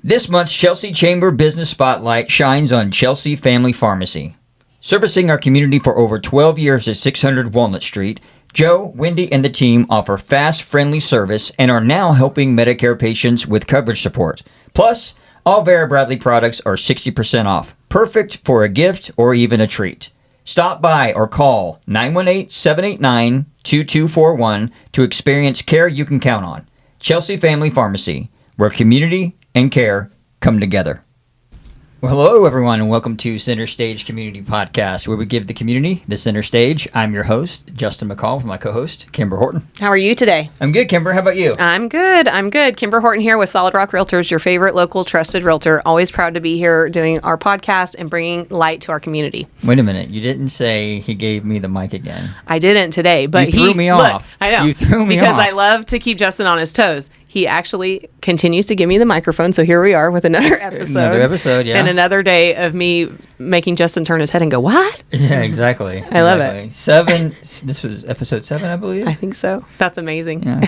This month's Chelsea Chamber Business Spotlight shines on Chelsea Family Pharmacy. Servicing our community for over 12 years at 600 Walnut Street, Joe, Wendy, and the team offer fast, friendly service and are now helping Medicare patients with coverage support. Plus, all Vera Bradley products are 60% off, perfect for a gift or even a treat. Stop by or call 918-789-2241 to experience care you can count on. Chelsea Family Pharmacy, where community and care come together. Well, hello, everyone, and welcome to Center Stage Community Podcast, where we give the community the center stage. I'm your host, Justin McCall, with my co-host, Kimber Horton. How are you today? I'm good, Kimber. How about you? I'm good. Kimber Horton here with Solid Rock Realtors, your favorite local trusted realtor. Always proud to be here doing our podcast and bringing light to our community. Wait a minute. You didn't say he gave me the mic again. I didn't today, but you threw me off. I know. You threw me because off. I love to keep Justin on his toes. He actually continues to give me the microphone, so here we are with another episode. Another episode, yeah. And another day of me making Justin turn his head and go, what? Yeah, exactly. I love it. This was episode 7, I believe. I think so. That's amazing. Yeah,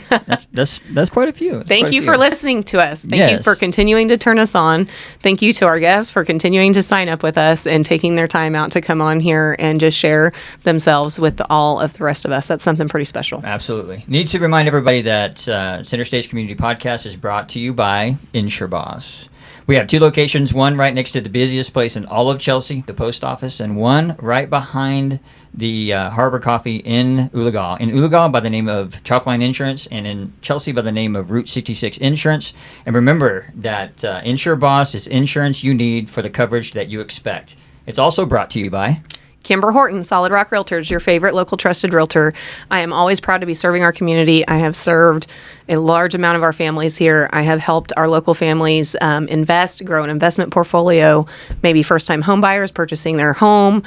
that's quite a few. Thank you for listening to us. Thank you for continuing to turn us on. Thank you to our guests for continuing to sign up with us and taking their time out to come on here and just share themselves with all of the rest of us. That's something pretty special. Absolutely. Need to remind everybody that Center Stage Community Podcast is brought to you by InsureBoss. We have 2 locations, one right next to the busiest place in all of Chelsea, the post office, and one right behind the Harbor Coffee in Ulaga. In Ulaga by the name of Chalkline Insurance, and in Chelsea by the name of Route 66 Insurance. And remember that InsureBoss is insurance you need for the coverage that you expect. It's also brought to you by Kimber Horton, Solid Rock Realtors, your favorite local trusted realtor. I am always proud to be serving our community. I have served a large amount of our families here. I have helped our local families invest, grow an investment portfolio, maybe first-time home buyers purchasing their home,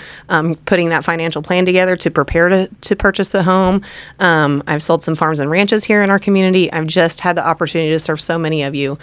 putting that financial plan together to prepare to purchase a home. I've sold some farms and ranches here in our community. I've just had the opportunity to serve so many of you.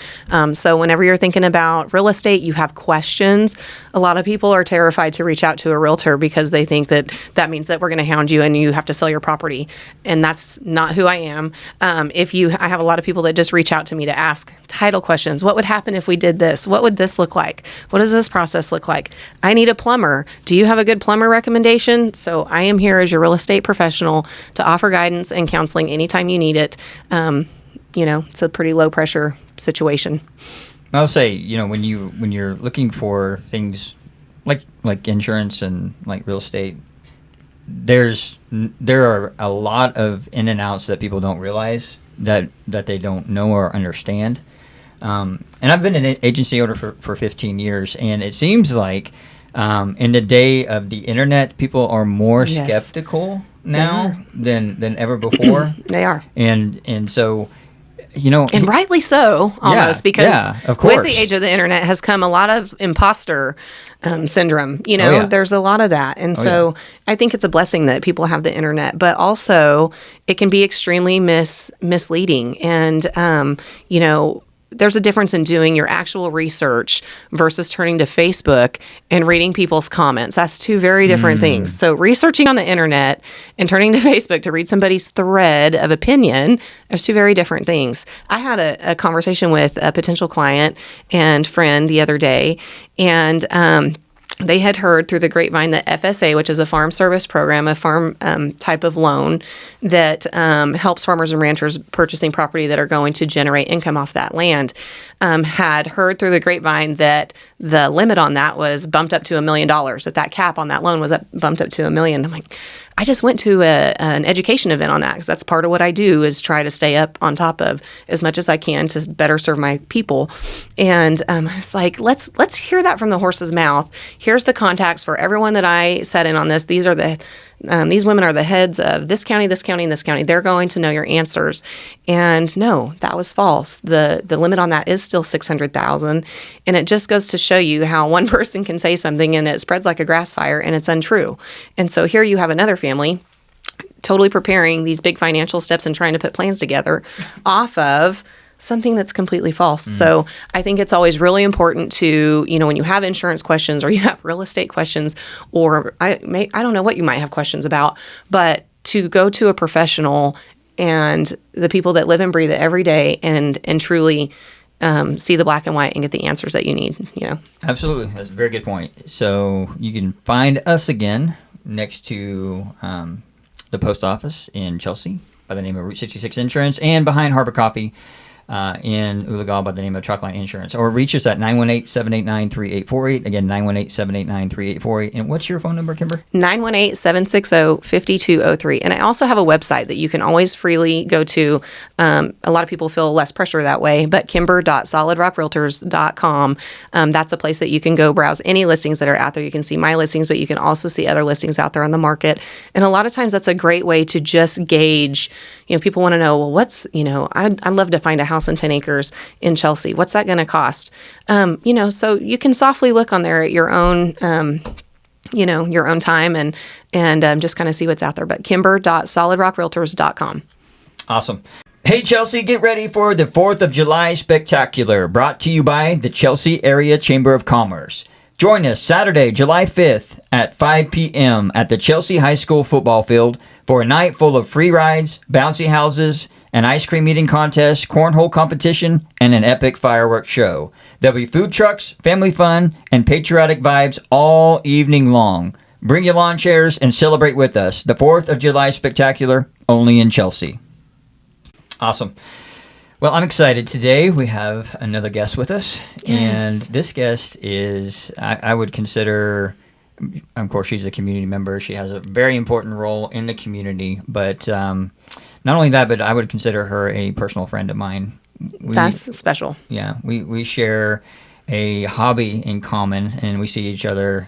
So whenever you're thinking about real estate, you have questions. A lot of people are terrified to reach out to a realtor because they think that means that we're going to hound you and you have to sell your property. And that's not who I am. I have a lot of people that just reach out to me to ask title questions. What would happen if we did this? What would this look like? What does this process look like? I need a plumber. Do you have a good plumber recommendation? So I am here as your real estate professional to offer guidance and counseling anytime you need it. It's a pretty low pressure situation. I'll say, when you're looking for things like insurance and like real estate, there are a lot of in and outs that people don't realize that they don't know or understand. And I've been an agency owner for 15 years, and it seems like in the day of the internet, people are more skeptical now than ever before. They are. And so, and rightly so, almost, because of course, with the age of the internet has come a lot of imposter syndrome. There's a lot of that. And I think it's a blessing that people have the internet, but also it can be extremely misleading. And, there's a difference in doing your actual research versus turning to Facebook and reading people's comments. That's 2 very different things. So researching on the internet and turning to Facebook to read somebody's thread of opinion are 2 very different things. I had a conversation with a potential client and friend the other day, and they had heard through the grapevine that FSA, which is a farm service program, a farm type of loan that helps farmers and ranchers purchasing property that are going to generate income off that land, had heard through the grapevine that the limit on that was bumped up to $1 million, that cap on that loan was bumped up to $1 million. I'm like, I just went to an education event on that because that's part of what I do is try to stay up on top of as much as I can to better serve my people. And I was like, let's hear that from the horse's mouth. Here's the contacts for everyone that I set in on this. These women are the heads of this county, this county, and this county. They're going to know your answers. And no, that was false. The limit on that is still $600,000. And it just goes to show you how one person can say something and it spreads like a grass fire and it's untrue. And so here you have another family totally preparing these big financial steps and trying to put plans together off of something that's completely false. So I think it's always really important to, when you have insurance questions or you have real estate questions, or I don't know what you might have questions about, but to go to a professional and the people that live and breathe it every day and truly see the black and white and get the answers that you need, Absolutely. That's a very good point. So you can find us again next to the post office in Chelsea by the name of Route 66 Insurance, and behind Harbor Coffee in Ulagal by the name of Truckline Insurance. Or reach us at 918-789-3848. Again, 918-789-3848. And what's your phone number, Kimber? 918-760-5203. And I also have a website that you can always freely go to. A lot of people feel less pressure that way, but kimber.solidrockrealtors.com. That's a place that you can go browse any listings that are out there. You can see my listings, but you can also see other listings out there on the market. And a lot of times that's a great way to just gauge, people want to know, well, I'd love to find a house in 10 acres in Chelsea. What's that going to cost? So you can softly look on there at your own, your own time and just kind of see what's out there. But kimber.solidrockrealtors.com. Awesome. Hey, Chelsea, get ready for the 4th of July Spectacular, brought to you by the Chelsea Area Chamber of Commerce. Join us Saturday, July 5th at 5 p.m. at the Chelsea High School football field for a night full of free rides, bouncy houses, an ice cream eating contest, cornhole competition, and an epic fireworks show. There'll be food trucks, family fun, and patriotic vibes all evening long. Bring your lawn chairs and celebrate with us. The 4th of July Spectacular, only in Chelsea. Awesome. Well, I'm excited. Today we have another guest with us. Yes. And this guest is, I would consider, of course, she's a community member. She has a very important role in the community. But not only that, but I would consider her a personal friend of mine. That's special. Yeah. We share a hobby in common, and we see each other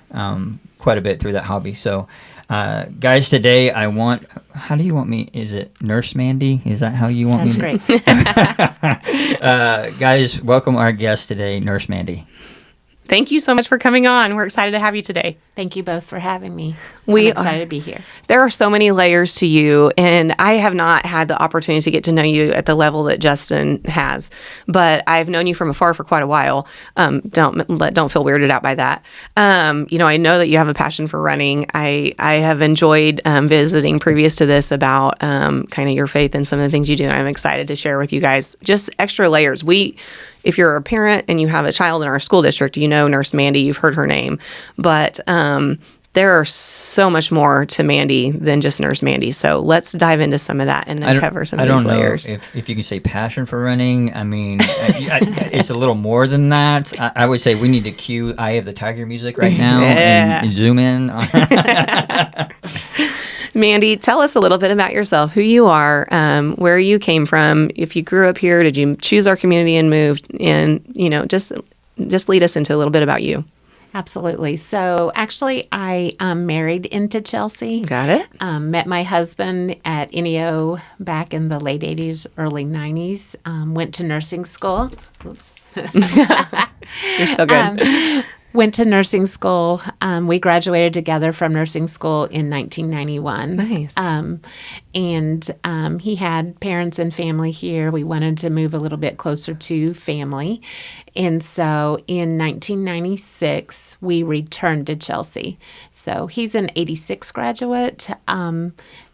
quite a bit through that hobby. So, guys, today how do you want me? Is it Nurse Mandy? Is that how you want me? That's great. Guys, welcome our guest today, Nurse Mandy. Thank you so much for coming on. We're excited to have you today. Thank you both for having me. I'm excited to be here. There are so many layers to you, and I have not had the opportunity to get to know you at the level that Justin has, but I've known you from afar for quite a while. Don't feel weirded out by that. I know that you have a passion for running. I have enjoyed visiting previous to this about kind of your faith and some of the things you do, and I'm excited to share with you guys just extra layers. If you're a parent and you have a child in our school district, you know Nurse Mandy, you've heard her name. But there are so much more to Mandy than just Nurse Mandy. So let's dive into some of that and uncover some of these layers. I don't know if you can say passion for running. I mean, it's a little more than that. I would say we need to cue Eye of the Tiger music right now and zoom in. Mandy, tell us a little bit about yourself, who you are, where you came from. If you grew up here, did you choose our community and move in? Just lead us into a little bit about you. Absolutely. So actually, I married into Chelsea. Got it. Met my husband at NEO back in the late 80s, early 90s. Went to nursing school. Oops. You're so good. Went to nursing school. We graduated together from nursing school in 1991. Nice. And he had parents and family here. We wanted to move a little bit closer to family. And so in 1996, we returned to Chelsea. So he's an 86 graduate.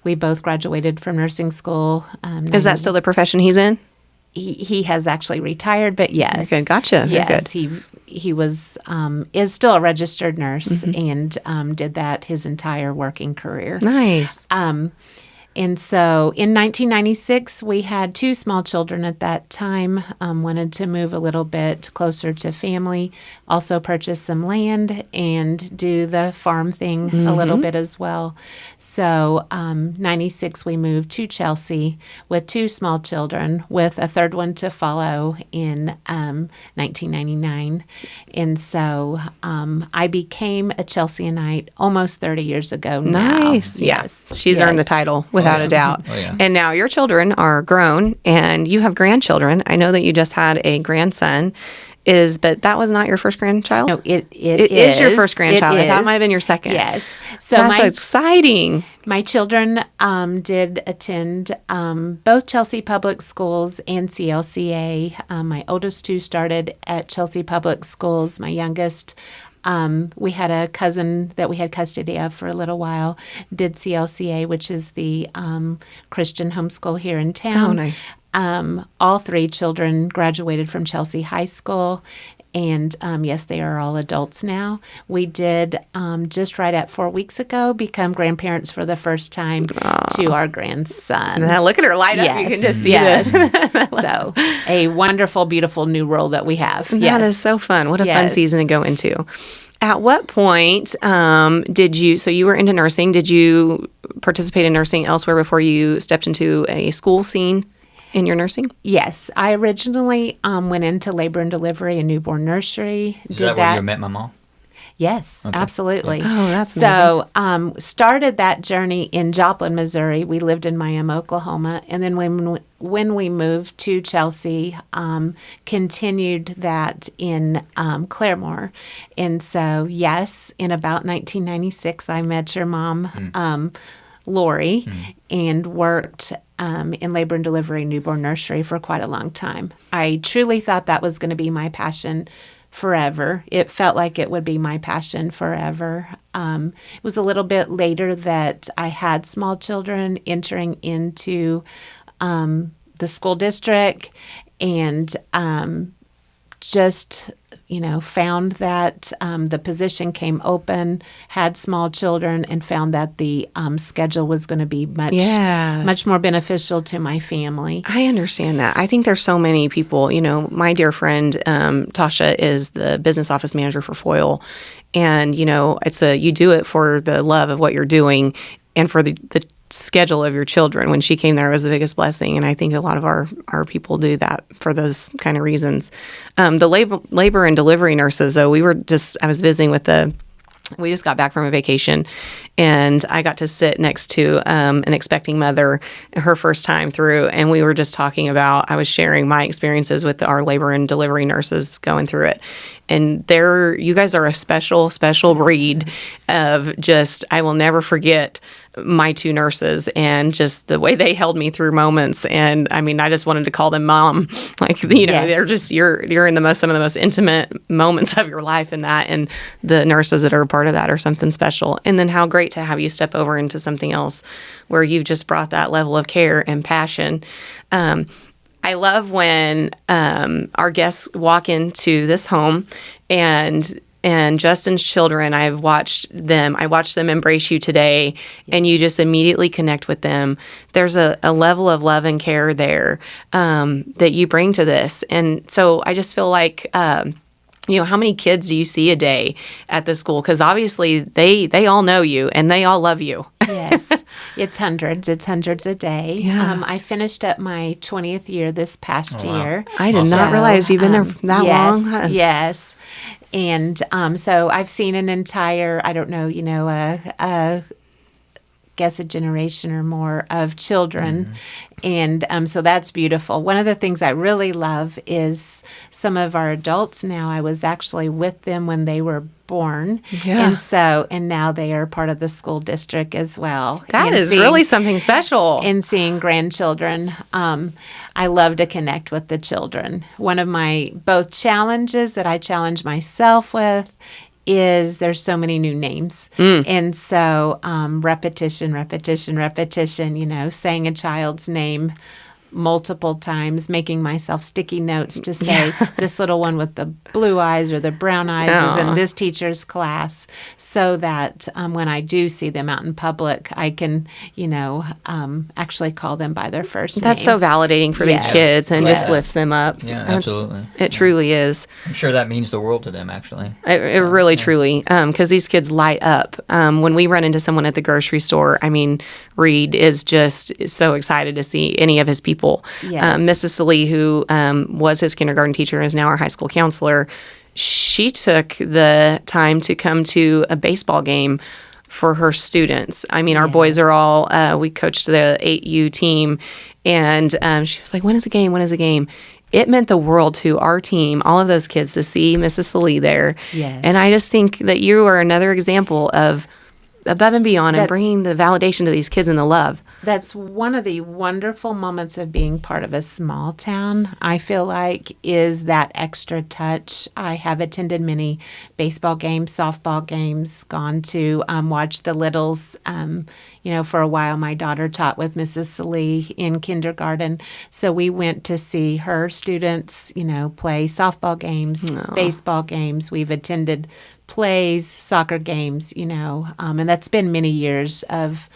We both graduated from nursing school. Is that still the profession he's in? He has actually retired, but yes. Okay, gotcha. Yes, he was is still a registered nurse and did that his entire working career. Nice. And so in 1996, we had 2 small children at that time, wanted to move a little bit closer to family, also purchase some land and do the farm thing a little bit as well. So 96, we moved to Chelsea with 2 small children, with a third one to follow in 1999. And so I became a Chelseaite almost 30 years ago now. Nice. Yes. She's earned the title without a doubt. Oh, yeah. And now your children are grown and you have grandchildren. I know that you just had a grandson. But that was not your first grandchild? No, it is your first grandchild. I thought it might have been your second. Yes. So that's exciting. My children did attend both Chelsea Public Schools and CLCA. My oldest 2 started at Chelsea Public Schools. My youngest, we had a cousin that we had custody of for a little while, did CLCA, which is the Christian homeschool here in town. Oh, nice. all 3 children graduated from Chelsea High School. And yes, they are all adults now. We did just right at 4 weeks ago become grandparents for the first time to our grandson. Now look at her light up. You can just see this. So a wonderful, beautiful new role that we have. That is so fun. What a fun season to go into. At what point did you, so you were into nursing, did you participate in nursing elsewhere before you stepped into a school scene in your nursing? Yes. I originally went into labor and delivery and newborn nursery. Is that where you met Mama? Yes, absolutely. Oh, that's amazing. So started that journey in Joplin, Missouri. We lived in Miami, Oklahoma. And then when we moved to Chelsea, continued that in Claremore. And so, yes, in about 1996, I met your mom, Lori, and worked in labor and delivery newborn nursery for quite a long time. I truly thought that was going to be my passion forever. It felt like it would be my passion forever. It was a little bit later that I had small children entering into the school district, and just found that the position came open, had small children, and found that the schedule was going to be much more beneficial to my family. I understand that. I think there's so many people, my dear friend, Tasha, is the business office manager for Foil. And, it's you do it for the love of what you're doing and for the schedule of your children. When she came there, it was the biggest blessing, and I think a lot of our people do that for those kind of reasons. The labor and delivery nurses, though, I was visiting with we just got back from a vacation, and I got to sit next to an expecting mother her first time through, and we were just talking about, I was sharing my experiences with our labor and delivery nurses going through it. And you guys are a special, special breed of just, I will never forget my 2 nurses and just the way they held me through moments. And I mean, I just wanted to call them mom. Like, they're just, you're in some of the most intimate moments of your life in that. And the nurses that are a part of that are something special. And then how great to have you step over into something else where you've just brought that level of care and passion. I love when our guests walk into this home and Justin's children, I watched them embrace you today, and you just immediately connect with them. There's a level of love and care there that you bring to this. And so I just feel like, how many kids do you see a day at the school? Because obviously they all know you and they all love you. Yes, it's hundreds a day. Yeah. I finished up my 20th year this past year. I did not realize you've been there that long. Yes. And so I've seen an entire, I don't know, guess a generation or more of children. And so that's beautiful. One of the things I really love is some of our adults now, I was actually with them when they were born. Yeah. And now they are part of the school district as well. That is really something special. And seeing grandchildren, I love to connect with the children. One of my both challenges that I challenge myself with is there's so many new names. And so repetition, saying a child's name multiple times, making myself sticky notes to say this little one with the blue eyes or the brown eyes is in this teacher's class, so that when I do see them out in public, I can, actually call them by their first name. That's so validating for these kids and just lifts them up. Yeah, absolutely. It truly is. I'm sure that means the world to them, actually. It really, truly, because these kids light up. When we run into someone at the grocery store, I mean, Reed is just so excited to see any of his people. Yes. Mrs. Salee, who was his kindergarten teacher, is now our high school counselor. She took the time to come to a baseball game for her students. I mean, our boys are all, we coached the 8U team, and she was like, when is the game? When is the game? It meant the world to our team, all of those kids, to see Mrs. Salee there. Yes. And I just think that you are another example of above and beyond and bringing the validation to these kids and the love. That's one of the wonderful moments of being part of a small town, I feel like, is that extra touch. I have attended many baseball games, softball games, gone to watch the littles. For a while, my daughter taught with Mrs. Salee in kindergarten. So we went to see her students, play softball games, baseball games. We've attended plays, soccer games, and that's been many years of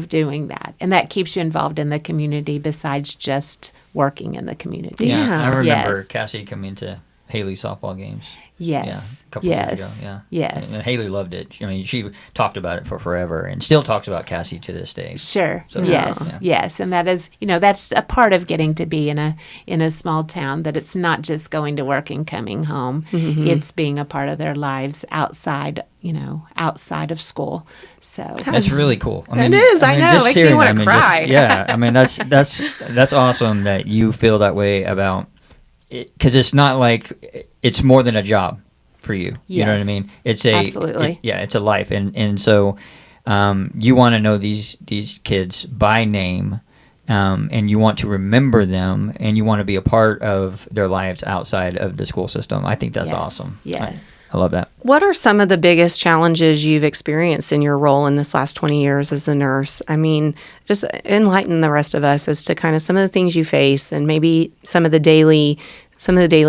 doing that. And that keeps you involved in the community besides just working in the community. Yeah. I remember Cassie coming to Haley's softball games. Yes. A couple years ago. Yeah. Yes. And Haley loved it. I mean, she talked about it for forever and still talks about Cassie to this day. Sure. So, Yes. And that is, that's a part of getting to be in a small town, that it's not just going to work and coming home. Mm-hmm. It's being a part of their lives outside of school. So that's really cool. I mean, it is. I know. It makes me want to cry. That's awesome that you feel that way about it, because it's not like it's more than a job for you. Yes. You know what I mean? Absolutely. It's a life, and so you want to know these kids by name. And you want to remember them, and you want to be a part of their lives outside of the school system. I think that's awesome. Yes. I love that. What are some of the biggest challenges you've experienced in your role in this last 20 years as the nurse? I mean, just enlighten the rest of us as to kind of some of the things you face, and maybe some of the daily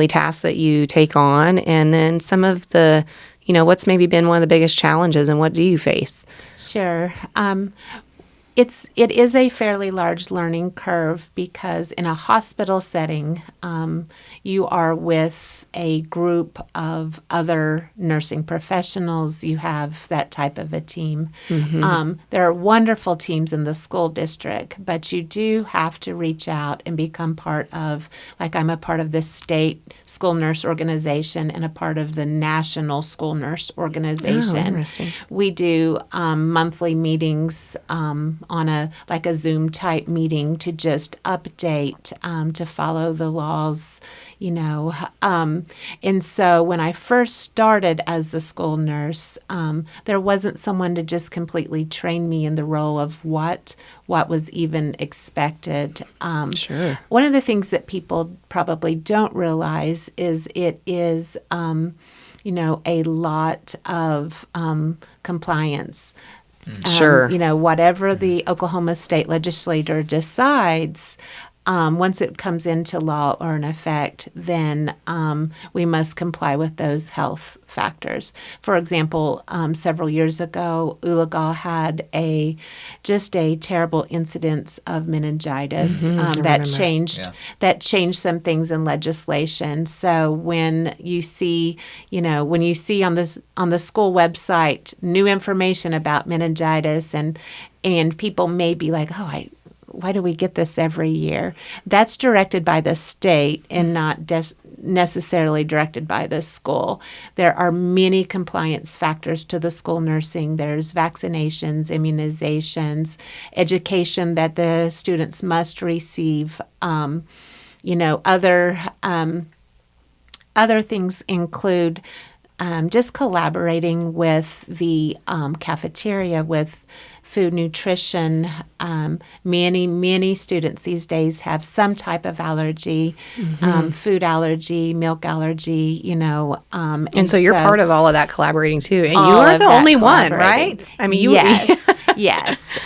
tasks that you take on, and then some of the, what's maybe been one of the biggest challenges, and what do you face? Sure. It is a fairly large learning curve, because in a hospital setting, you are with a group of other nursing professionals. You have that type of a team. Mm-hmm. There are wonderful teams in the school district, but you do have to reach out and become part of, like I'm a part of the state school nurse organization and a part of the national school nurse organization. Oh, interesting. We do monthly meetings on a Zoom type meeting to just update, to follow the laws, and so when I first started as the school nurse, there wasn't someone to just completely train me in the role of what was even expected. Sure. One of the things that people probably don't realize is it is, a lot of compliance. Sure. Whatever the Oklahoma state legislature decides, once it comes into law or in effect, then we must comply with those health factors. For example, several years ago, Ulagal had a terrible incidence of meningitis that changed some things in legislation. So when you see on the school website new information about meningitis, and people may be like, why do we get this every year? That's directed by the state and not necessarily directed by the school. There are many compliance factors to the school nursing. There's vaccinations, immunizations, education that the students must receive. Other things include just collaborating with the cafeteria, with food nutrition. Many students these days have some type of allergy, food allergy, milk allergy, and so you're part of all of that collaborating too. And you are the only one, right? I mean, Yes.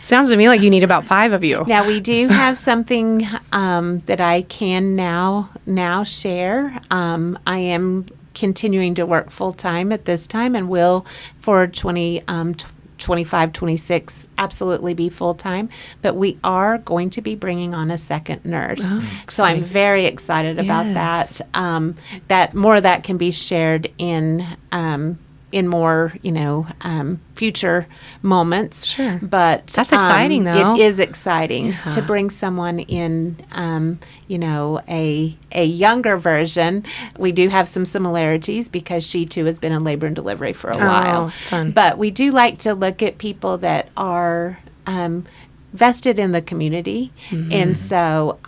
Sounds to me like you need about 5 of you. Now, we do have something that I can now share. I am continuing to work full-time at this time, and will for 25, 26 absolutely be full-time, but we are going to be bringing on a second nurse. So I'm very excited about that. That more of that can be shared in more, future moments. Sure. But that's exciting, though. It is exciting to bring someone in, a younger version. We do have some similarities because she too has been in labor and delivery for a while. Fun. But we do like to look at people that are vested in the community, and so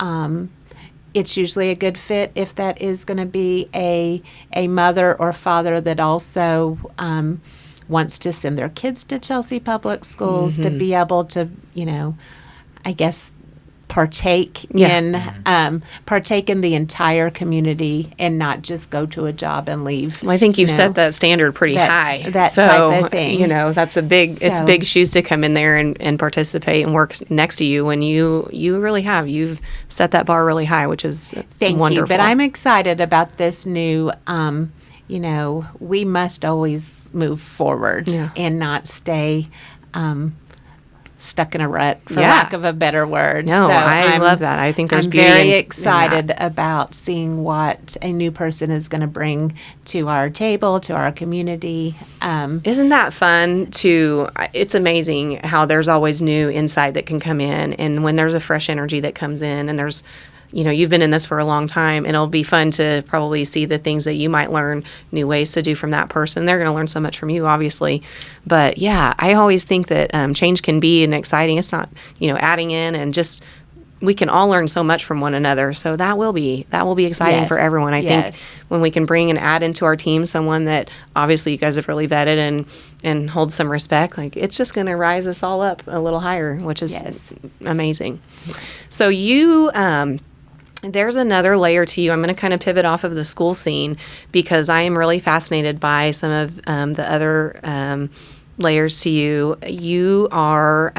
it's usually a good fit if that is going to be a mother or father that also wants to send their kids to Chelsea Public Schools to be able to, I guess, partake in the entire community and not just go to a job and leave. Well, I think you've set that standard pretty high. That type of thing. That's it's big shoes to come in there and participate and work next to you when you really have. You've set that bar really high, which is Thank wonderful. you. But I'm excited about this new, we must always move forward and not stay stuck in a rut, for lack of a better word. No, so I love that. I think there's beauty. I'm very excited about seeing what a new person is going to bring to our table, to our community. Isn't that fun? It's amazing how there's always new insight that can come in, and when there's a fresh energy that comes in, and there's you've been in this for a long time, and it'll be fun to probably see the things that you might learn, new ways to do from that person. They're going to learn so much from you, obviously. But yeah, I always think that change can be an exciting. It's not, adding in and just, we can all learn so much from one another. So that will be exciting for everyone. I think when we can bring and add into our team someone that obviously you guys have really vetted and hold some respect, like it's just going to rise us all up a little higher, which is amazing. So there's another layer to you. I'm going to kind of pivot off of the school scene because I am really fascinated by some of the other layers to you. You are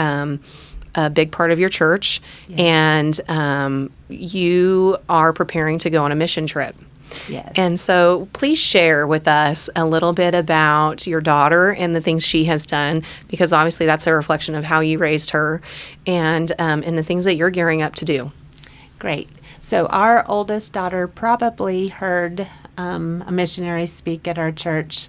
a big part of your church, and you are preparing to go on a mission trip. Yes. And so please share with us a little bit about your daughter and the things she has done, because obviously that's a reflection of how you raised her and the things that you're gearing up to do. Great. So our oldest daughter probably heard a missionary speak at our church,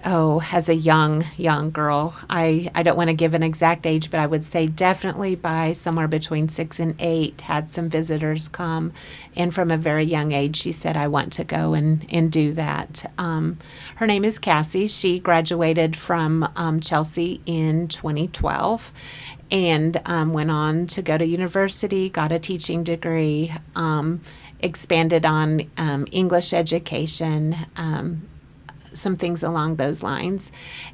as a young girl. I don't want to give an exact age, but I would say definitely by somewhere between 6 and 8 had some visitors come. And from a very young age, she said, I want to go and do that. Her name is Cassie. She graduated from Chelsea in 2012. And went on to go to university, got a teaching degree, expanded on English education, some things along those lines.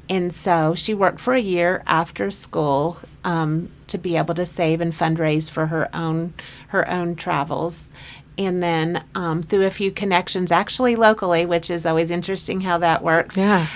And so she worked for a year after school to be able to save and fundraise for her own travels. And then through a few connections, actually locally, which is always interesting how that works. Yeah.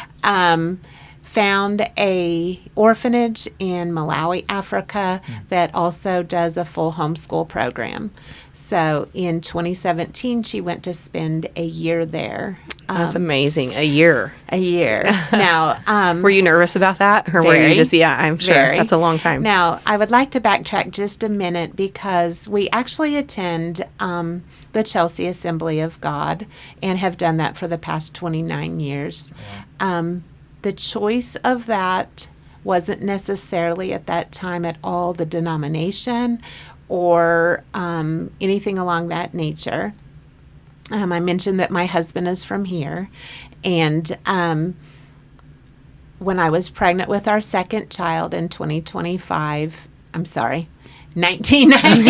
Found a orphanage in Malawi, Africa, that also does a full homeschool program. So in 2017, she went to spend a year there. That's amazing. A year. Now, were you nervous about that? Or were you just, I'm sure. Very. That's a long time. Now, I would like to backtrack just a minute because we actually attend the Chelsea Assembly of God and have done that for the past 29 years. The choice of that wasn't necessarily at that time at all the denomination or anything along that nature. I mentioned that my husband is from here, and when I was pregnant with our second child in 1990.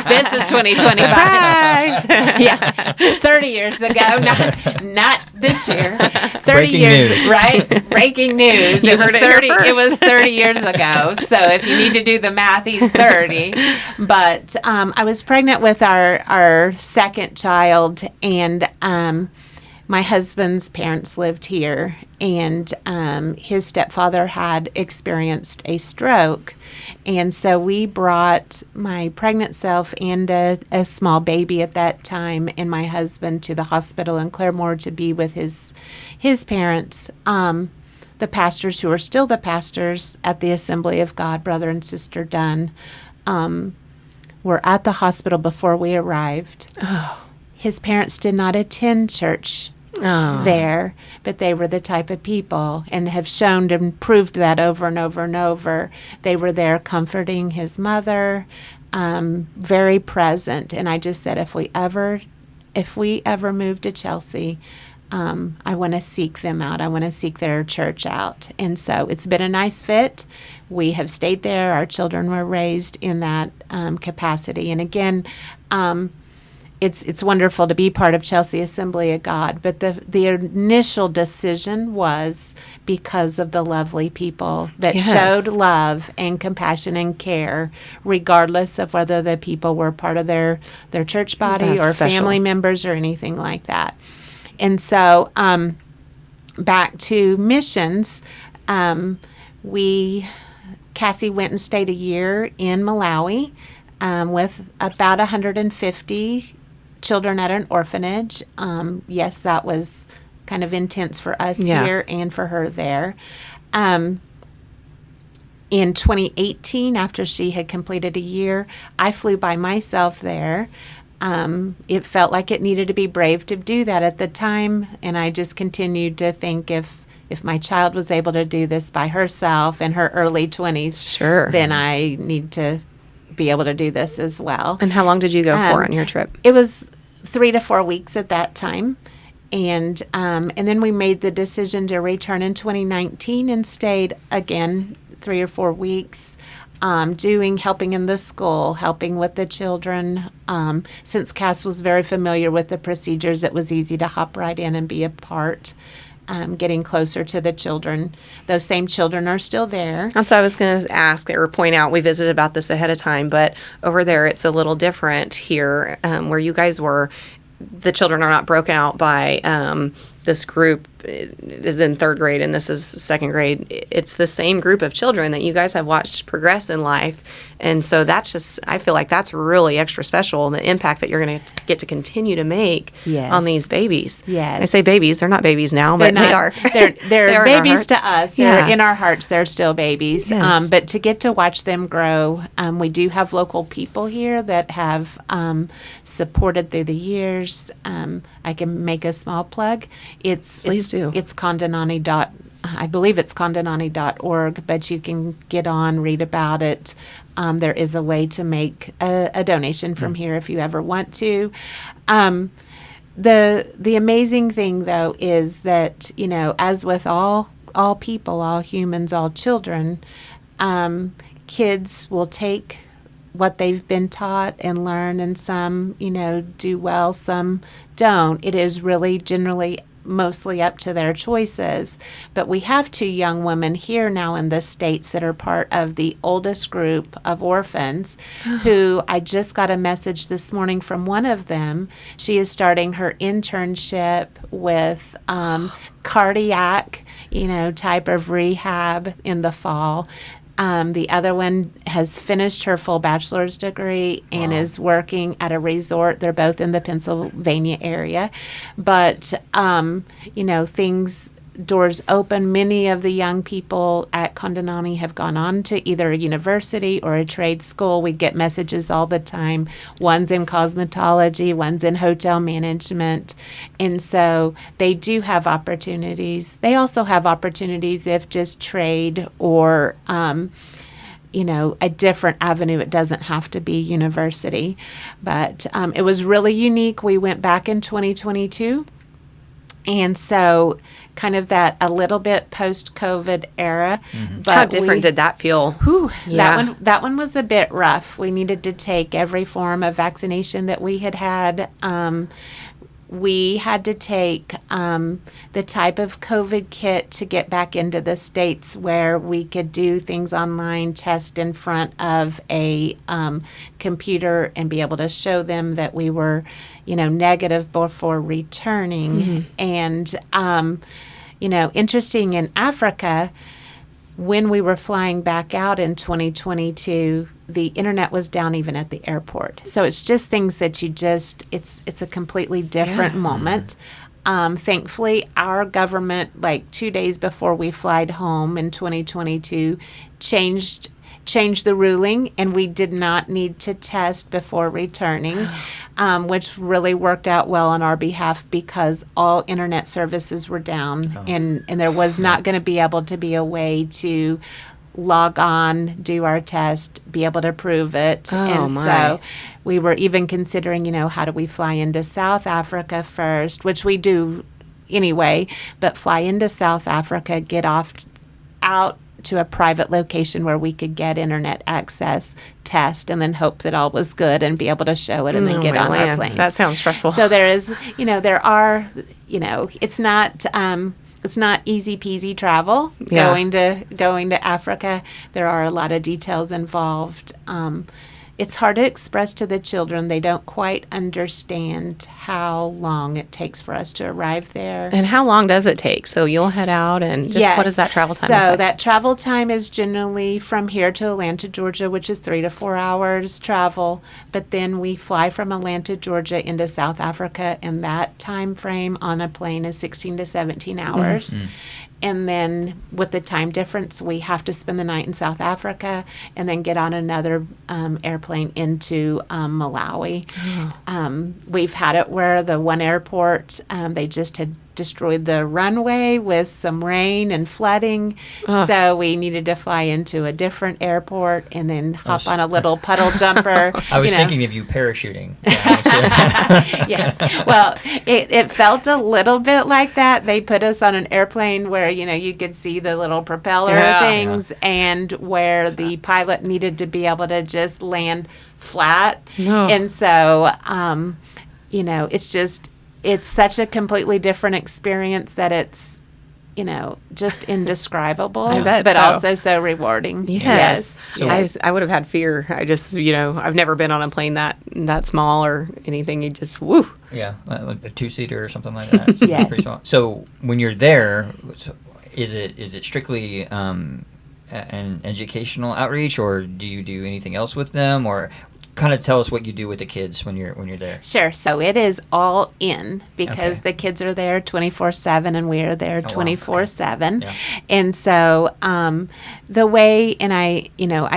This is 2025. Surprise! Yeah, 30 years ago, not this year. 30 Breaking years, news. right? Breaking news. You heard it here first. It was 30 years ago. So if you need to do the math, he's 30. But I was pregnant with our second child, and my husband's parents lived here, and his stepfather had experienced a stroke. And so we brought my pregnant self and a small baby at that time and my husband to the hospital in Claremore to be with his parents. The pastors, who are still the pastors at the Assembly of God, Brother and Sister Dunn, were at the hospital before we arrived. Oh. His parents did not attend church there, but they were the type of people and have shown and proved that over and over and over. They were there comforting his mother, very present. And I just said, if we ever move to Chelsea, I want to seek them out. I want to seek their church out. And so it's been a nice fit. We have stayed there. Our children were raised in that capacity. And again, it's wonderful to be part of Chelsea Assembly of God, but the initial decision was because of the lovely people that showed love and compassion and care, regardless of whether the people were part of their church body or family members or anything like that. And so back to missions, Cassie went and stayed a year in Malawi with about 150 children at an orphanage. Yes, that was kind of intense for us here and for her there. In 2018, after she had completed a year, I flew by myself there. It felt like it needed to be brave to do that at the time, and I just continued to think if my child was able to do this by herself in her early 20s, then I need to be able to do this as well. And how long did you go for on your trip? It was 3 to 4 weeks at that time. And then we made the decision to return in 2019 and stayed again 3 or 4 weeks, helping in the school, helping with the children. Since Cass was very familiar with the procedures, it was easy to hop right in and be a part. Getting closer to the children. Those same children are still there. That's what I was going to ask or point out. We visited about this ahead of time, but over there it's a little different here where you guys were. The children are not broken out by this group is in 3rd grade and this is 2nd grade. It's the same group of children that you guys have watched progress in life. And so that's just, I feel like that's really extra special, the impact that you're going to get to continue to make on these babies. Yes. I say babies, they're not babies now, but they are. They're babies to us. They're in our hearts, they're still babies. Yes. But to get to watch them grow, we do have local people here that have supported through the years. I can make a small plug. Please do. It's Condanani. I believe it's condanani.org, but you can get on, read about it. There is a way to make a donation from here if you ever want to. The amazing thing, though, is that, as with all people, all humans, all children, kids will take what they've been taught and learn, and some, do well, some don't. It is really generally mostly up to their choices. But we have 2 young women here now in the States that are part of the oldest group of orphans who I just got a message this morning from one of them. She is starting her internship with cardiac, type of rehab in the fall. The other one has finished her full bachelor's degree and is working at a resort. They're both in the Pennsylvania area. But, doors open. Many of the young people at Condanani have gone on to either a university or a trade school. We get messages all the time. One's in cosmetology, one's in hotel management. And so they do have opportunities. They also have opportunities if just trade or, a different avenue. It doesn't have to be university. But it was really unique. We went back in 2022. And so kind of that a little bit post-COVID era. But how different did that feel? That one was a bit rough. We needed to take every form of vaccination that we had. We had to take the type of COVID kit to get back into the States where we could do things online, test in front of a computer and be able to show them that we were, negative before returning. And, interesting in Africa, when we were flying back out in 2022, the internet was down even at the airport. So it's just things that it's a completely different moment. Thankfully, our government, like 2 days before we flied home in 2022, changed the ruling, and we did not need to test before returning, which really worked out well on our behalf because all internet services were down, and there was not going to be able to be a way to log on, do our test, be able to prove it. So we were even considering, how do we fly into South Africa first, which we do anyway, but fly into South Africa, get out to a private location where we could get internet access, test, and then hope that all was good and be able to show it and then get on our planes. That sounds stressful. So there is, there are, it's not easy peasy travel going to Africa. There are a lot of details involved. It's hard to express to the children. They don't quite understand how long it takes for us to arrive there. And how long does it take? So you'll head out and just what is that travel time? So that travel time is generally from here to Atlanta, Georgia, which is 3 to 4 hours travel. But then we fly from Atlanta, Georgia into South Africa, and that time frame on a plane is 16 to 17 hours. Mm-hmm. And then with the time difference, we have to spend the night in South Africa and then get on another airplane into Malawi. Oh. We've had it where the one airport, they just had destroyed the runway with some rain and flooding. So we needed to fly into a different airport and then hop on a little puddle jumper. I was thinking of you parachuting. Yes. Well, it felt a little bit like that. They put us on an airplane where, you could see the little propeller things and where the pilot needed to be able to just land flat. No. And so, it's such a completely different experience that it's, just indescribable. I bet but so. Also so rewarding. Yes. So I would have had fear. I just, I've never been on a plane that small or anything. You just, woo. Yeah, like a 2-seater or something like that. Yes. Pretty small. So when you're there, is it strictly an educational outreach, or do you do anything else with them, or kind of tell us what you do with the kids when you're there? Sure. So it is all in because the kids are there 24/7 and we are there 24/7. Yeah. And so the way, and I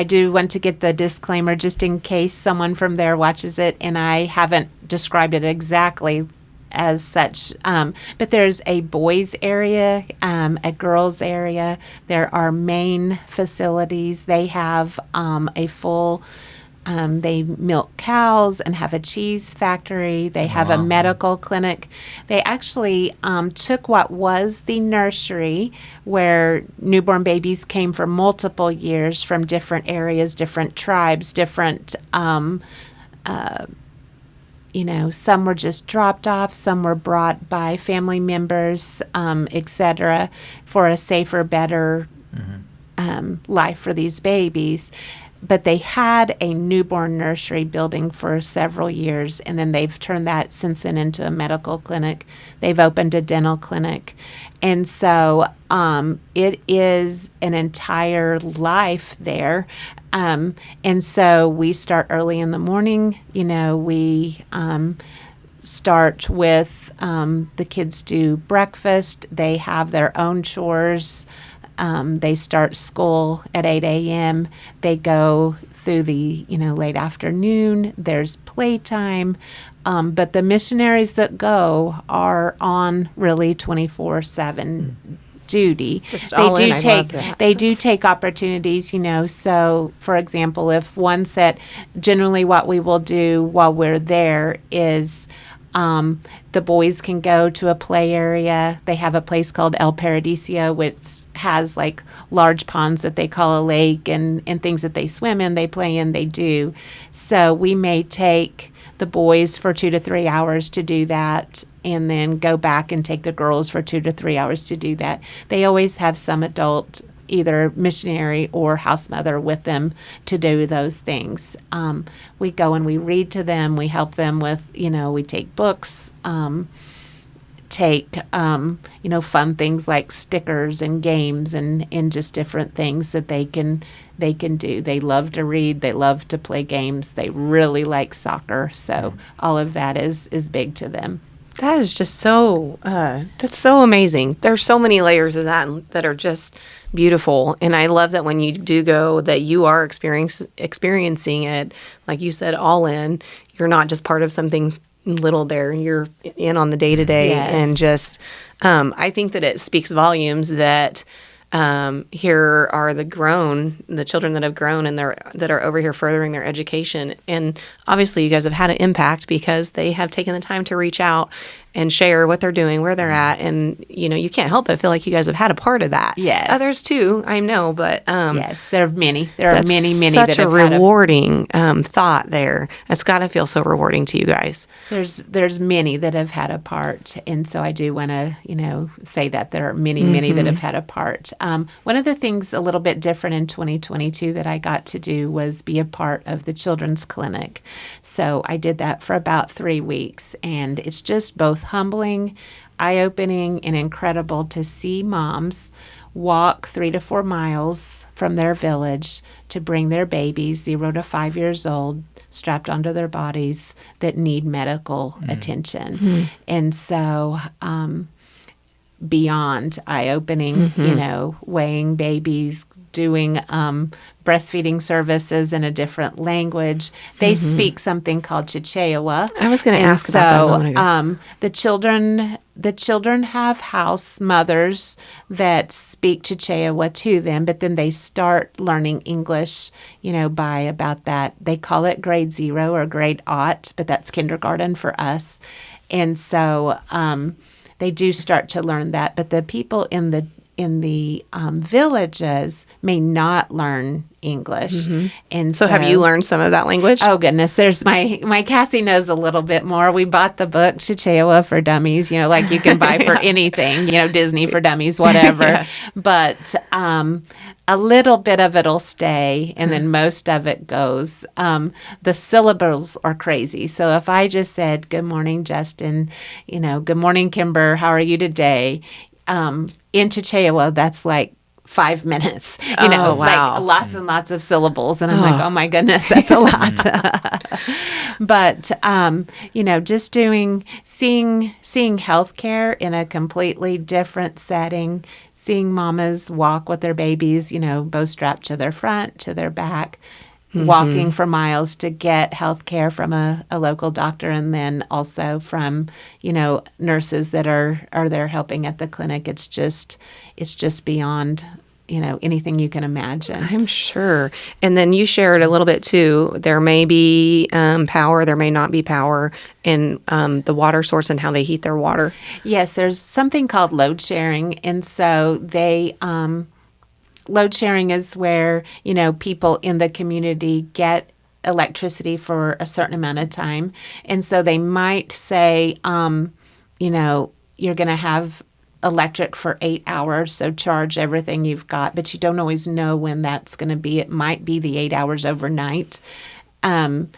do want to get the disclaimer just in case someone from there watches it and I haven't described it exactly as such, but there's a boys area, a girls area. There are main facilities. They have a full they milk cows and have a cheese factory. They have a medical clinic. They actually took what was the nursery where newborn babies came for multiple years from different areas, different tribes, different, some were just dropped off, some were brought by family members, etc., for a safer, better life for these babies. But they had a newborn nursery building for several years, and then they've turned that since then into a medical clinic. They've opened a dental clinic. And so it is an entire life there. And so we start early in the morning. We start with the kids do breakfast. They have their own chores. They start school at 8 a.m. They go through the, late afternoon. There's playtime. But the missionaries that go are on really 24/7 duty. They do take opportunities, So, for example, if one set, generally what we will do while we're there is the boys can go to a play area. They have a place called El Paradiso, which has like large ponds that they call a lake and things that they swim in, they play in, they do. So we may take the boys for 2 to 3 hours to do that and then go back and take the girls for 2 to 3 hours to do that. They always have some adult, either missionary or house mother with them to do those things. We go and we read to them. We help them with, we take books, take, fun things like stickers and games and just different things that they can do. They love to read. They love to play games. They really like soccer. So all of that is big to them. That is just that's so amazing. There's so many layers of that are just beautiful. And I love that when you do go, that you are experiencing it, like you said, all in. You're not just part of something little there. You're in on the day-to-day. Yes. And just, I think that it speaks volumes that here are the children that have grown and that are over here furthering their education. And obviously you guys have had an impact because they have taken the time to reach out and share what they're doing, where they're at. And, you can't help but feel like you guys have had a part of that. Yes. Others too, I know, but yes, there are many. There are many such that have a rewarding thought there. It's got to feel so rewarding to you guys. There's many that have had a part, and so I do want to say that there are many that have had a part. One of the things a little bit different in 2022 that I got to do was be a part of the children's clinic. So I did that for about 3 weeks, and it's just both humbling, eye-opening, and incredible to see moms walk 3 to 4 miles from their village to bring their babies 0 to 5 years old strapped onto their bodies that need medical attention. And so beyond eye-opening, weighing babies, doing breastfeeding services in a different language. They speak something called Chichewa. I was going to ask about that a moment ago. The children have house mothers that speak Chichewa to them, but then they start learning English, by about that. They call it grade 0 or grade 0, but that's kindergarten for us. And so they do start to learn that, but the people in the villages may not learn English. And so have you learned some of that language? Oh goodness, there's my Cassie knows a little bit more. We bought the book Chichewa for Dummies, like you can buy for anything, Disney for Dummies, whatever. Yes. But a little bit of it'll stay, and then most of it goes. The syllables are crazy. So if I just said, "Good morning, Justin," "Good morning, Kimber, how are you today?" In Chichewa, that's like 5 minutes, wow. like lots and lots of syllables. And I'm like, oh my goodness, that's a lot. But, just seeing healthcare in a completely different setting, seeing mamas walk with their babies, both strapped to their front, to their back, walking for miles to get health care from a local doctor, and then also from, nurses that are there helping at the clinic. It's just beyond, anything you can imagine. I'm sure. And then you shared a little bit too. There may be power, there may not be power in the water source and how they heat their water. Yes, there's something called load sharing. And so they... load sharing is where, people in the community get electricity for a certain amount of time. And so they might say, you're going to have electric for 8 hours, so charge everything you've got. But you don't always know when that's going to be. It might be the 8 hours overnight. And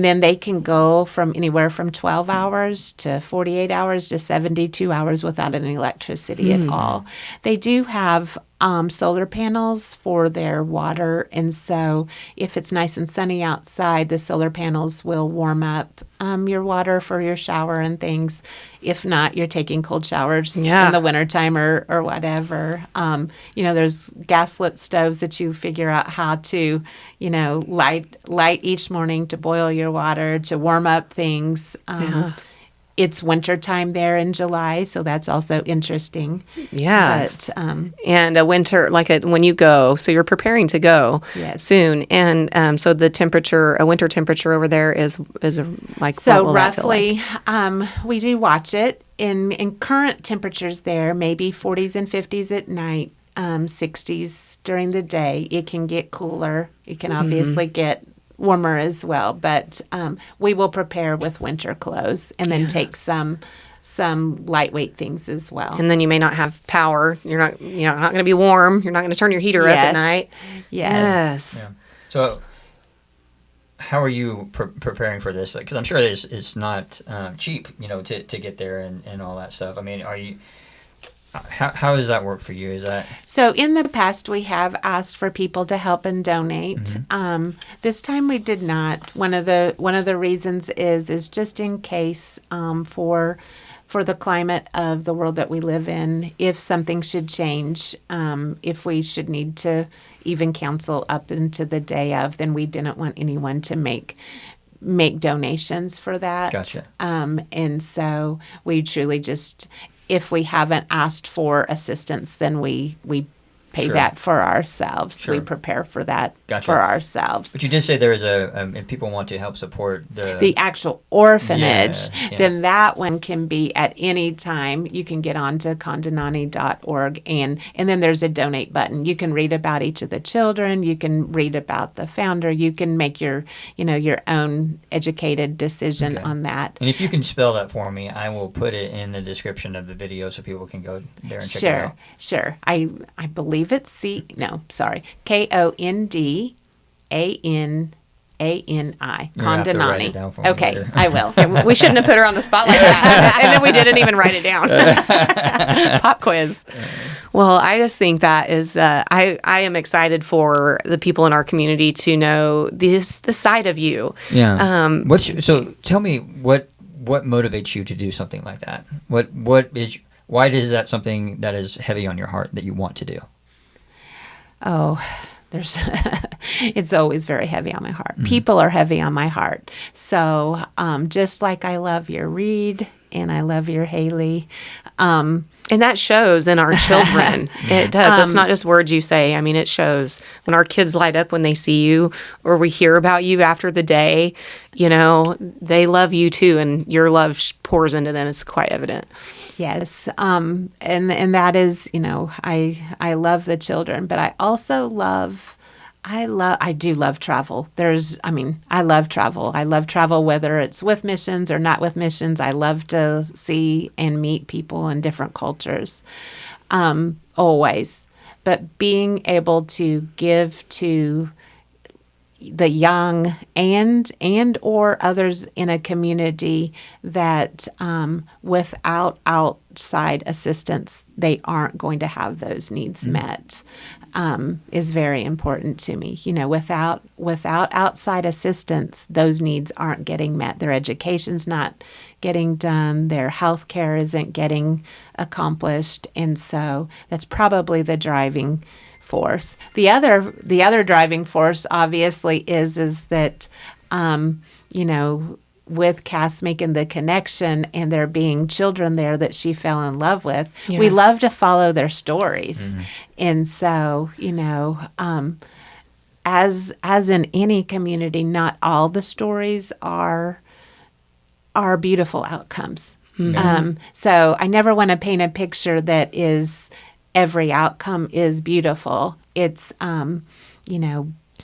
then they can go from anywhere from 12 hours to 48 hours to 72 hours without any electricity at all. They do have solar panels for their water. And so if it's nice and sunny outside, the solar panels will warm up your water for your shower and things. If not, you're taking cold showers in the wintertime or whatever. There's gaslit stoves that you figure out how to, light each morning to boil your water, to warm up things. It's wintertime there in July, so that's also interesting. Yes. But, and a winter, when you go, so you're preparing to go soon. And so a winter temperature over there is like, so what will roughly, that feel like? we do watch it. In current temperatures there, maybe 40s and 50s at night, 60s during the day. It can get cooler. It can obviously get warmer as well, but we will prepare with winter clothes and then take some lightweight things as well. And then you may not have power. You're not going to be warm. You're not going to turn your heater up at night. Yes. Yeah. So how are you preparing for this? Because I'm sure it's not cheap, to get there and all that stuff. I mean, are you... How does that work for you? Is that so? In the past, we have asked for people to help and donate. This time, we did not. One of the reasons is just in case for the climate of the world that we live in. If something should change, if we should need to even cancel up into the day of, then we didn't want anyone to make donations for that. Gotcha. And so we truly just. If we haven't asked for assistance, then we pay Sure. that for ourselves. Sure. We prepare for that Gotcha. for ourselves. But you did say there is if people want to help support The actual orphanage, Yeah. then that one can be at any time. You can get onto condanani.org and then there's a donate button. You can read about each of the children. You can read about the founder. You can make your own educated decision Okay. on that. And if you can spell that for me, I will put it in the description of the video so people can go there and check it out. Sure. I believe it's KONDANANI. You're gonna have to write it down for me Okay, later. I will. We shouldn't have put her on the spot like that. And then we didn't even write it down. Pop quiz. Well, I just think that is, I am excited for the people in our community to know the side of you. Yeah. So tell me what motivates you to do something like that? Why is that something that is heavy on your heart that you want to do? Oh, it's always very heavy on my heart. Mm-hmm. People are heavy on my heart. So just like I love your Reed and I love your Haley. And that shows in our children. It does. It's not just words you say. I mean, it shows when our kids light up when they see you or we hear about you after the day, they love you too. And your love pours into them. It's quite evident. Yes. And that is, I love the children, but I also I do love travel. I love travel. I love travel, whether it's with missions or not with missions. I love to see and meet people in different cultures, always. But being able to give to the young and or others in a community that without outside assistance, they aren't going to have those needs met, is very important to me. Without outside assistance, those needs aren't getting met. Their education's not getting done. Their health care isn't getting accomplished. And so that's probably the driving force. The other driving force obviously is that with Cass making the connection and there being children there that she fell in love with, yes. We love to follow their stories. Mm-hmm. And so, as in any community, not all the stories are beautiful outcomes. Mm-hmm. So I never want to paint a picture that is every outcome is beautiful. It's,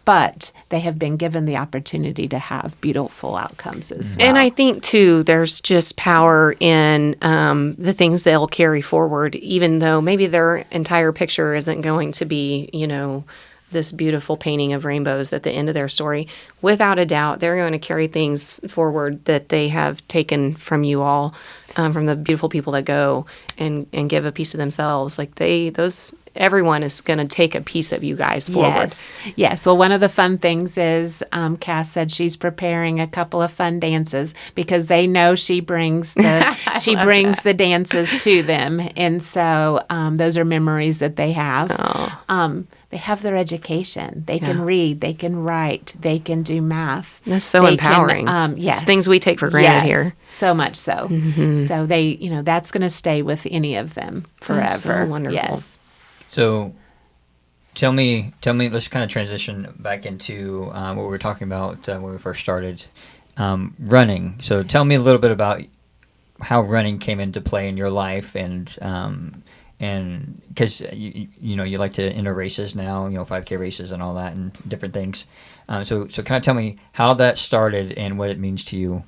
but they have been given the opportunity to have beautiful outcomes as well. And I think, too, there's just power in the things they'll carry forward, even though maybe their entire picture isn't going to be, this beautiful painting of rainbows at the end of their story. Without a doubt, they're going to carry things forward that they have taken from you all, from the beautiful people that go and give a piece of themselves. Like everyone is going to take a piece of you guys forward. Yes. Well, one of the fun things is Cass said she's preparing a couple of fun dances because they know she brings the dances to them, and so those are memories that they have. They have their education. They can read. They can write. They can do math. That's so empowering. Yes, it's things we take for granted here. So much so. Mm-hmm. So they, that's going to stay with any of them forever. That's so wonderful. Yes. So, tell me. Let's kind of transition back into what we were talking about when we first started running. So, tell me a little bit about how running came into play in your life, and because you like to enter races now, 5K races and all that, and different things. So kind of tell me how that started and what it means to you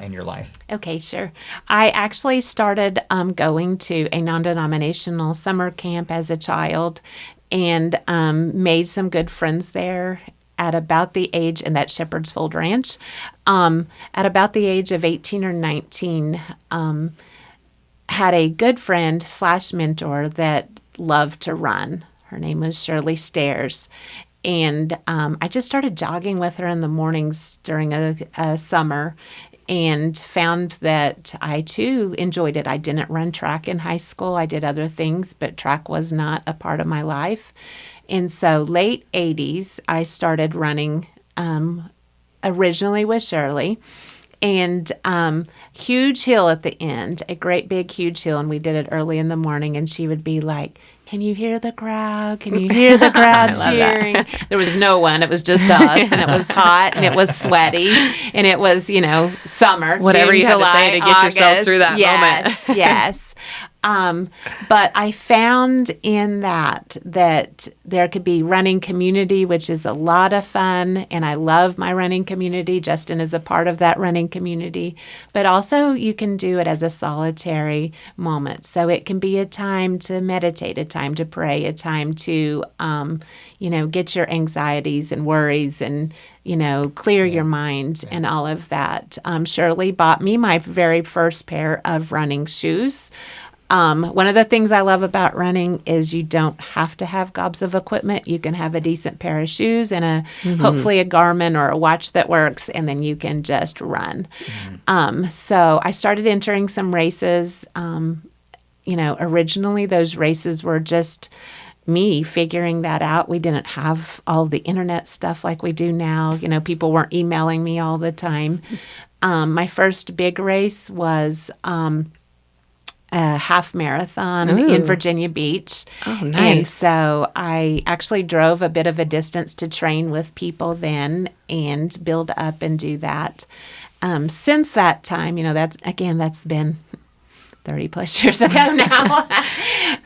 in your life. Okay, sure. I actually started going to a non-denominational summer camp as a child and made some good friends there at about the age, and that's Shepherd's Fold Ranch, at about the age of 18 or 19, had a good friend / mentor that loved to run. Her name was Shirley Stairs. And I just started jogging with her in the mornings during a summer and found that I, too, enjoyed it. I didn't run track in high school. I did other things, but track was not a part of my life. And so late 80s, I started running originally with Shirley. And huge hill at the end, a great big huge hill. And we did it early in the morning. And she would be like, can you hear the crowd? Can you hear the crowd cheering? There was no one. It was just us, and it was hot, and it was sweaty, and it was, summer. Whatever June, you had July, to say to get August. yourselves through that moment. Yes. But I found in that there could be running community, which is a lot of fun, and I love my running community. Justin is a part of that running community, but also you can do it as a solitary moment. So it can be a time to meditate, a time to pray, a time to, get your anxieties and worries and, clear your mind and all of that. Shirley bought me my very first pair of running shoes. One of the things I love about running is you don't have to have gobs of equipment. You can have a decent pair of shoes and hopefully a Garmin or a watch that works, and then you can just run. So I started entering some races. Originally those races were just me figuring that out. We didn't have all the internet stuff like we do now. People weren't emailing me all the time. My first big race was a half marathon in Virginia Beach. Oh, nice. And so I actually drove a bit of a distance to train with people then and build up and do that. Since that time, that's been 30 plus years ago now.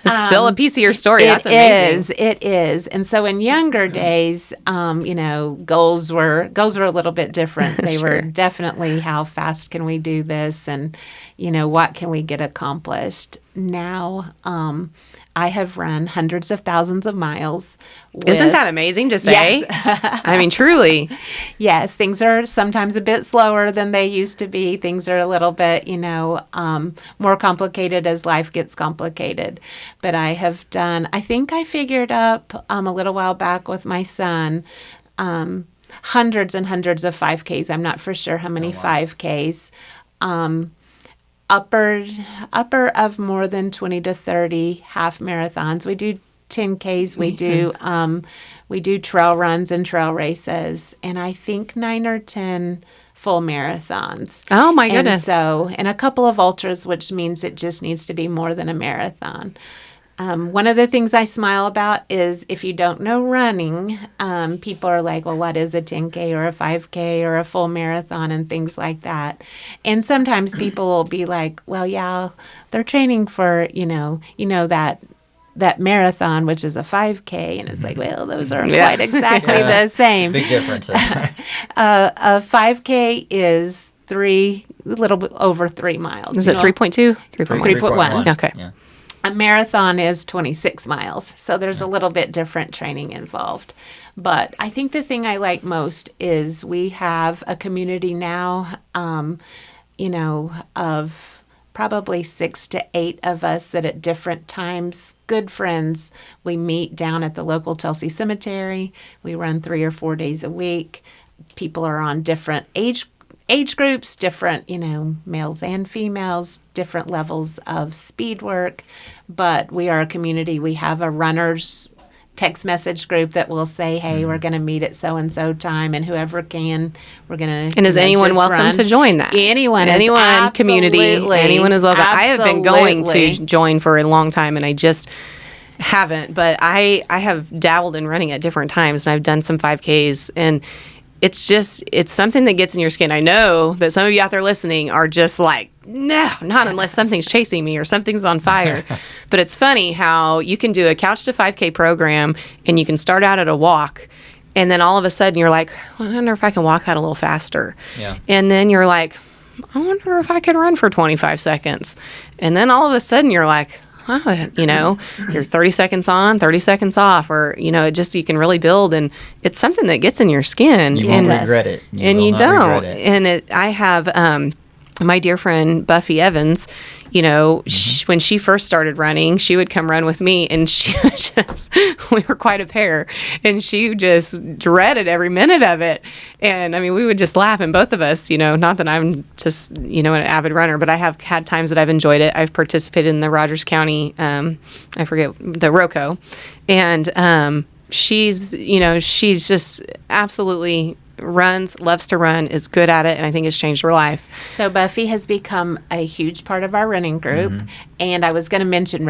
It's still a piece of your story. That's amazing. It is. And so in younger days, goals were a little bit different. They were definitely how fast can we do this and, what can we get accomplished. Now, I have run hundreds of thousands of miles. Isn't that amazing to say? Yes. I mean, truly. Yes, things are sometimes a bit slower than they used to be. Things are a little bit, more complicated as life gets complicated. But I think I figured up a little while back with my son, hundreds and hundreds of 5Ks. I'm not for sure how many 5Ks. Upper of more than 20 to 30 half marathons. We do 10Ks. We do trail runs and trail races, and I think 9 or 10 full marathons. Oh my goodness! And a couple of ultras, which means it just needs to be more than a marathon. One of the things I smile about is if you don't know running, people are like, well, what is a 10K or a 5K or a full marathon and things like that. And sometimes people will be like, well, yeah, they're training for, that marathon, which is a 5K. And it's like, well, those aren't quite exactly the same. Big difference. A 5K is a little bit over 3 miles. Is it 3.2? 3.1. Okay. Yeah. A marathon is 26 miles, so there's a little bit different training involved. But I think the thing I like most is we have a community now, of probably 6 to 8 of us that at different times, good friends, we meet down at the local Chelsea Cemetery. We run 3 or 4 days a week. People are on different age groups, different, males and females, different levels of speed work, but we are a community. We have a runners text message group that will say, hey, we're going to meet at so-and-so time, and whoever can, we're going to. And is anyone welcome to join that? Anyone community, anyone is welcome. I have been going to join for a long time, and I just haven't, but I have dabbled in running at different times, and I've done some 5Ks, and it's something that gets in your skin. I know that some of you out there listening are just like, no, not unless something's chasing me or something's on fire. But it's funny how you can do a Couch to 5K program and you can start out at a walk, and then all of a sudden you're like, well, I wonder if I can walk that a little faster. Yeah. And then you're like, I wonder if I can run for 25 seconds. And then all of a sudden you're like, you're 30 seconds on, 30 seconds off, or, you can really build, and it's something that gets in your skin. You won't regret it. You don't. And I have my dear friend, Buffy Evans, when she first started running, she would come run with me, and we were quite a pair, and she just dreaded every minute of it. And I mean, we would just laugh, and both of us, not that I'm just, an avid runner, but I have had times that I've enjoyed it. I've participated in the Rogers County, I forget, the ROCO, and she's just absolutely loves to run, is good at it, and I think it's changed her life. So Buffy has become a huge part of our running group, and I was going to mention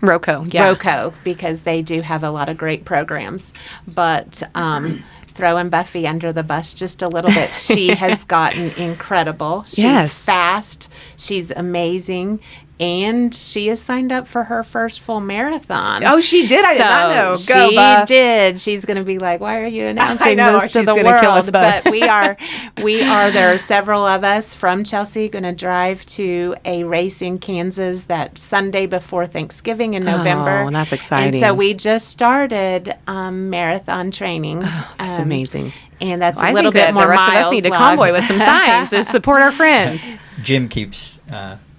Roco, because they do have a lot of great programs. But throwing Buffy under the bus just a little bit, she has gotten incredible. She's fast. She's amazing. And she has signed up for her first full marathon. Oh, she did? I did not know. Go, she Buff. did. She's going to be like, why are you announcing this to the world? Kill us both. But we are, there are several of us from Chelsea going to drive to a race in Kansas that Sunday before Thanksgiving in November. Oh, that's exciting. And so we just started marathon training. Oh, that's amazing. And that's a little bit more the rest miles of us need to long. convoy with some signs to support our friends. Jim keeps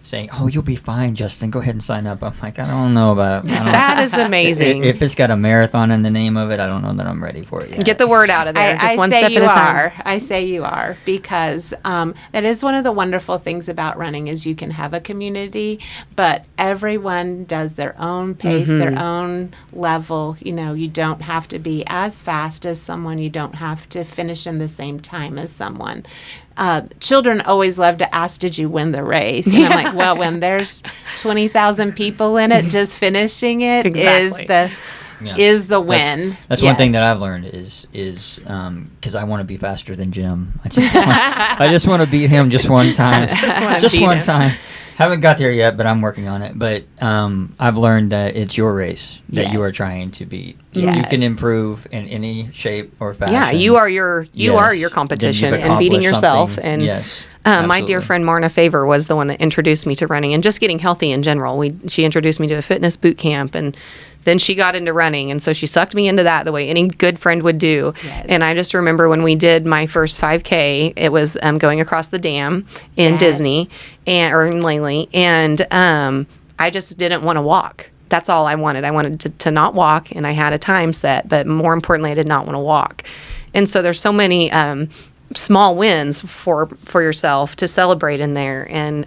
saying, "Oh, you'll be fine, Justin. Go ahead and sign up." I'm like, I don't know about it. That is amazing. If it's got a marathon in the name of it, I don't know that I'm ready for it yet. Get the word out of there, just one step at a time. I say you are, because that is one of the wonderful things about running is you can have a community, but everyone does their own pace, their own level. You know, you don't have to be as fast as someone. You don't have to finish in the same time as someone. Children always love to ask, did you win the race? And I'm like, well, when there's 20,000 people in it, just finishing it is the win. That's one thing that I've learned is because I want to be faster than Jim. I just want to beat him just one time. just one time. Haven't got there yet, but I'm working on it. But I've learned that it's your race that you are trying to beat. Yes. You can improve in any shape or fashion. Yeah, you are your competition and beating yourself. And my dear friend Marna Favor was the one that introduced me to running and just getting healthy in general. She introduced me to a fitness boot camp, and then she got into running, and so she sucked me into that the way any good friend would do. Yes. And I just remember when we did my first 5K, it was going across the dam in Disney or in Langley, and I just didn't want to walk. That's all I wanted. I wanted to not walk, and I had a time set, but more importantly, I did not want to walk. And so there's so many small wins for yourself to celebrate in there. And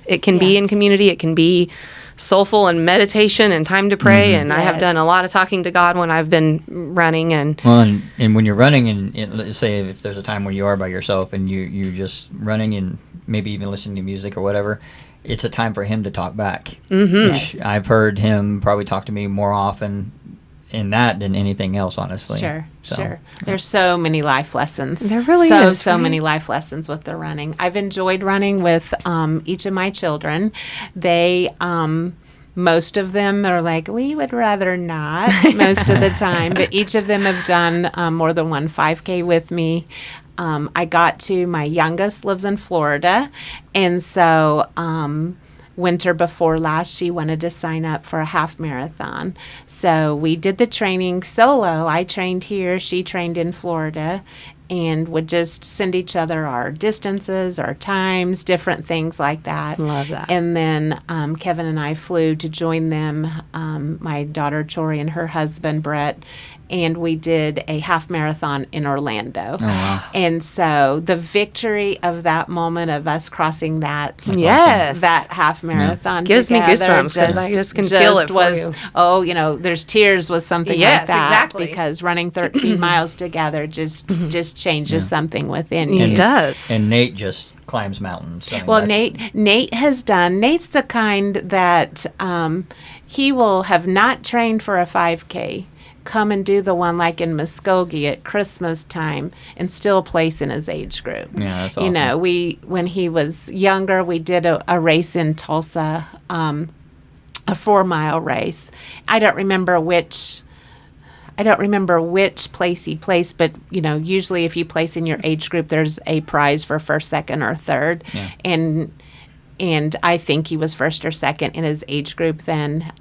it can be in community. It can be soulful and meditation and time to pray. And I have done a lot of talking to God when I've been running. And when you're running, and let's say if there's a time where you are by yourself and you're just running and maybe even listening to music or whatever, it's a time for him to talk back. Which I've heard him probably talk to me more often in that than anything else, honestly. Sure. There's so many life lessons. There really is. So many life lessons with the running. I've enjoyed running with each of my children. They, most of them are like, we would rather not most of the time, but each of them have done more than one 5K with me. I got to, my youngest lives in Florida, and so winter before last, she wanted to sign up for a half marathon. So we did the training solo. I trained here, she trained in Florida, and would just send each other our distances, our times, different things like that. Love that. And then Kevin and I flew to join them, my daughter Tori and her husband Brett, and we did a half marathon in Orlando. Oh, wow. And so the victory of that moment of us crossing that that half marathon gives me together goosebumps because I just can feel it for you. There's tears with something like that. Exactly. Because running 13 miles together just changes something within you. It does. And Nate just climbs mountains. Nate has done. Nate's the kind that he will have not trained for a 5K, come and do the one like in Muskogee at Christmas time and still place in his age group. Yeah, that's awesome. You know, when he was younger, we did a race in Tulsa, a 4-mile race. I don't remember which place he placed, but usually if you place in your age group, there's a prize for first, second, or third. Yeah. And I think he was first or second in his age group then.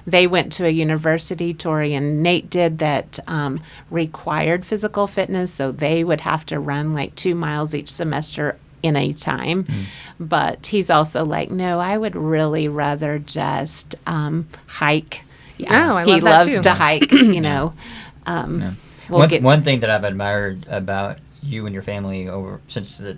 They went to a university, Tori and Nate did, that required physical fitness, so they would have to run like 2 miles each semester in a time. But he's also like, no, I would really rather just hike. Yeah, I he love that loves too. to hike, One thing that I've admired about you and your family since the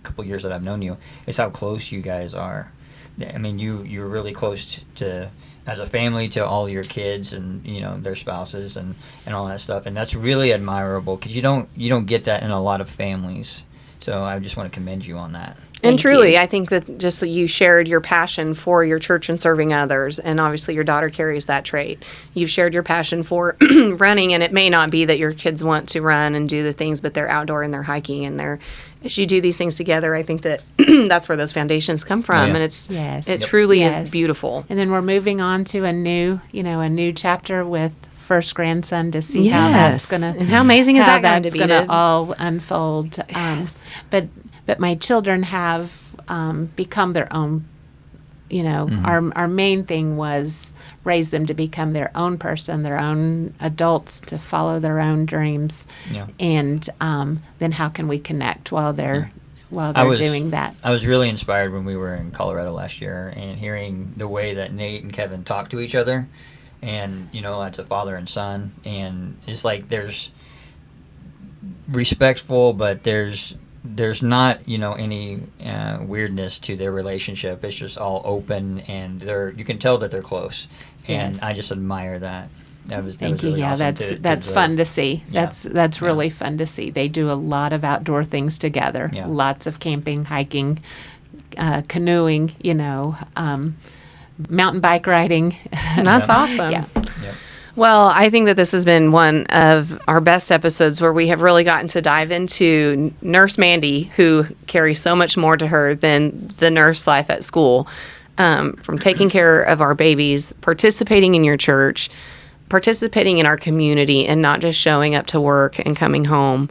couple years that I've known you is how close you guys are. I mean, you're really close to as a family to all your kids and their spouses and all that stuff, and that's really admirable because you don't get that in a lot of families. So I just want to commend you on that. And truly, I think that just you shared your passion for your church and serving others, and obviously your daughter carries that trait. You've shared your passion for running, and it may not be that your kids want to run and do the things, but they're outdoor and they're hiking and they're, as you do these things together, I think that that's where those foundations come from, and it truly is beautiful. And then we're moving on to a new chapter with first grandson to see how that's gonna and how amazing is that going to be to all unfold. But my children have become their own. Our main thing was raise them to become their own person, their own adults, to follow their own dreams. Yeah. And then how can we connect while they're doing that? I was really inspired when we were in Colorado last year and hearing the way that Nate and Kevin talk to each other. And, that's a father and son. And it's like there's respectful, but there's not, any weirdness to their relationship. It's just all open, and you can tell that they're close. And I just admire that. That was really awesome. That's fun to see. Yeah. That's really fun to see. They do a lot of outdoor things together. Yeah. Lots of camping, hiking, canoeing, mountain bike riding. That's awesome. Yeah. Yep. Well, I think that this has been one of our best episodes where we have really gotten to dive into Nurse Mandy, who carries so much more to her than the nurse life at school, from taking care of our babies, participating in your church, participating in our community, and not just showing up to work and coming home,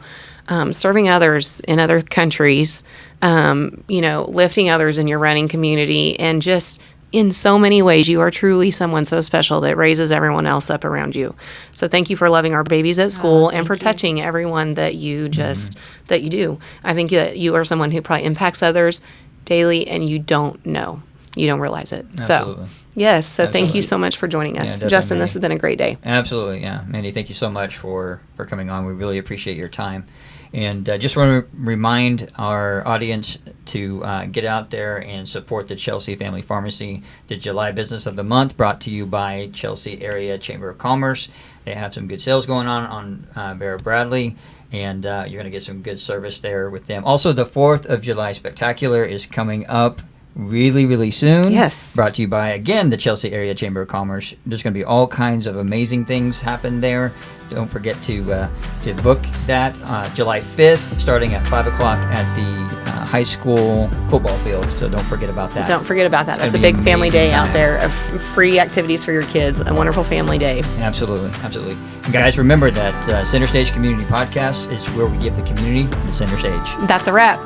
serving others in other countries, lifting others in your running community, and just in so many ways, you are truly someone so special that raises everyone else up around you. So thank you for loving our babies at school and for touching everyone that you that you do. I think that you are someone who probably impacts others daily, and you don't know. You don't realize it. Absolutely. So, yes. So thank you so much for joining us. Yeah, Justin, this has been a great day. Absolutely. Yeah. Mandy, thank you so much for coming on. We really appreciate your time. And just want to remind our audience to get out there and support the Chelsea Family Pharmacy. The July Business of the Month brought to you by Chelsea Area Chamber of Commerce. They have some good sales going on Vera Bradley, and you're going to get some good service there with them. Also, the 4th of July Spectacular is coming up really, really soon. Yes. Brought to you by, again, the Chelsea Area Chamber of Commerce. There's going to be all kinds of amazing things happen there. Don't forget to book that July 5th, starting at 5 o'clock at the high school football field. So don't forget about that. Don't forget about that. That's a big family day out there of free activities for your kids. A wonderful family day. Absolutely. Absolutely. And guys, remember that Center Stage Community Podcast is where we give the community the center stage. That's a wrap.